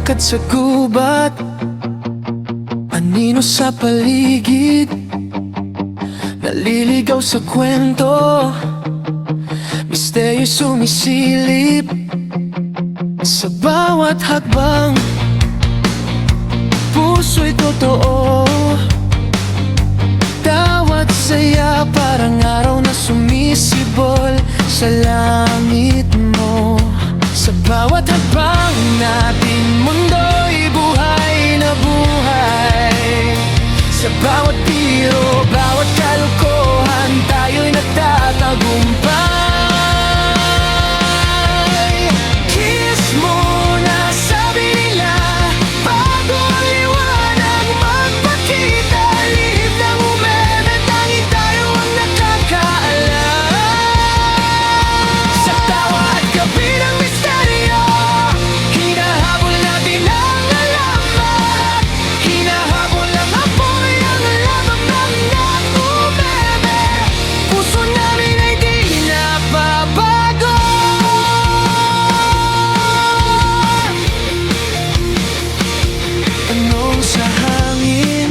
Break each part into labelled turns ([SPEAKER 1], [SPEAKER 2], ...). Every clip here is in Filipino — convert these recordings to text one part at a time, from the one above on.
[SPEAKER 1] Naglalakad sa gubat, anino sa paligid, naliligaw sa kwento, misteryo sumisilip sa bawat hakbang. Puso'y totoo, tawat saya parang araw na sumisibol sa langit mo. Sa bawat hakbang natin, mundo'y buhay na buhay. Sa bawat biro, bawat kalokohan, tayo'y nagtatagumpay. Kiss mo na, sabi nila, bago ang liwanag magpakita. Lihim ng umeme, tanging tayo ang nakakaalam. Sa tawa at gabi ng misteryo, hinahabol natin ang alamat. Hinahabol ang apoy, ang alamang ng umeme. Puso namin ay di nababago. Tanong sa hangin,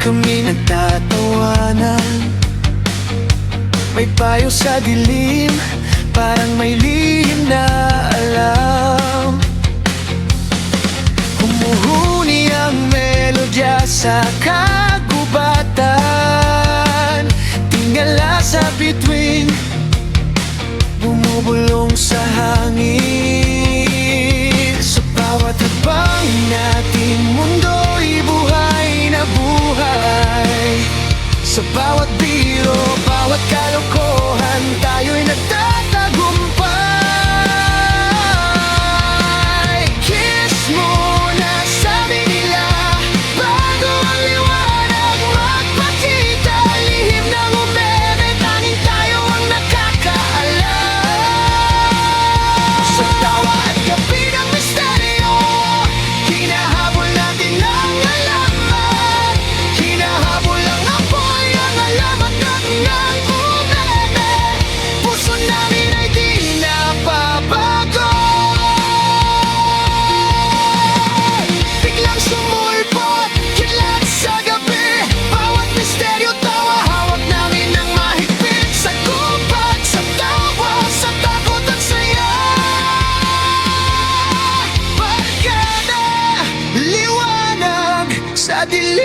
[SPEAKER 1] kami nagtatawanan. May payo sa dilim, parang may lihim na alam. Humuhuni ang melodya sa kagubatan. Tingala sa bituin, bumubulong sa hangin. Sa bawat habang natin, mundo'y buhay na buhay. Sa bawat biro, bawat kalokohan, tayo'y nagtatagumpay. Kiss mo na, sabi nila, bago ang liwanag magpakita. Lihim ng umeme, tanging tayo ang nakakaalam. Sa tawa at gabi ng misteryo, hinahabol natin ang alamat. Hinahabol ang apoy, ang alamat ng umeme. Puso namin ay di nababago. Biglang sumulpot, kidlat sa gabi. Bawat misteryo, tawa, hawak namin ng mahigpit. Sa gubat, sa tawa, sa takot at saya. Barkada, liwanag sa dilim.